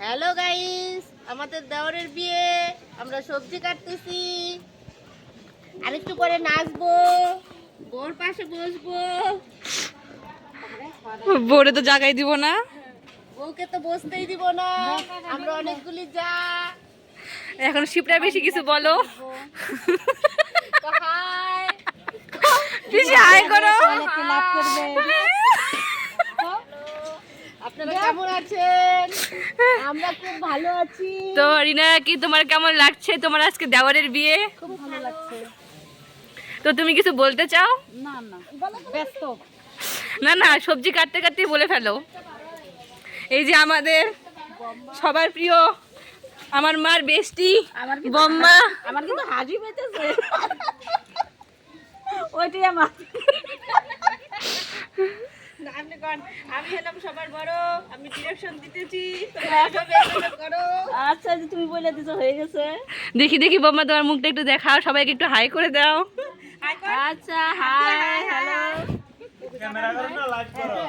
Hello guys, আমাদের দেওরের বিয়ে, আমরা সবজি কাটতেছি। আরেকটু পরে নাচবো, বোর পাশে বসবো। বোরে তো জায়গায় দিব না, বউকে তো বসতেই দিব না, আমরা অনেকগুলি যা। এখন শিপরা বেশি কিছু বলো। তো হাই, বেশি হাই করো। আপনারা কেমন আছেন? আমরা খুব ভালো আছি। তো রিনা, কি তোমার কেমন লাগছে তোমার আজকে দেওয়ারের বিয়ে? খুব ভালো লাগছে। তো তুমি কিছু বলতে চাও? না না, ব্যস্ত। না না, সবজি কাটতে কাটতেই বলে ফেলো। এই যে আমাদের সবার প্রিয়, আমার মার বেস্টি বম্মা। আমার কিন্তু হাসি পেতেছে। ওইটাই আমার। আপনি কোন, আমি হলাম সবার বড়, আমি ডিরেকশন দিতেছি, তোমরা সব এভাবে করো। আচ্ছা, যে তুমি বলে দিছো হয়ে গেছে। দেখি দেখি বম্মা, তোমার মুখটা একটু দেখাও, সবাইকে একটু হাই করে দাও। আচ্ছা, হাই, হ্যালো। ক্যামেরা করো না, লাইভ করো।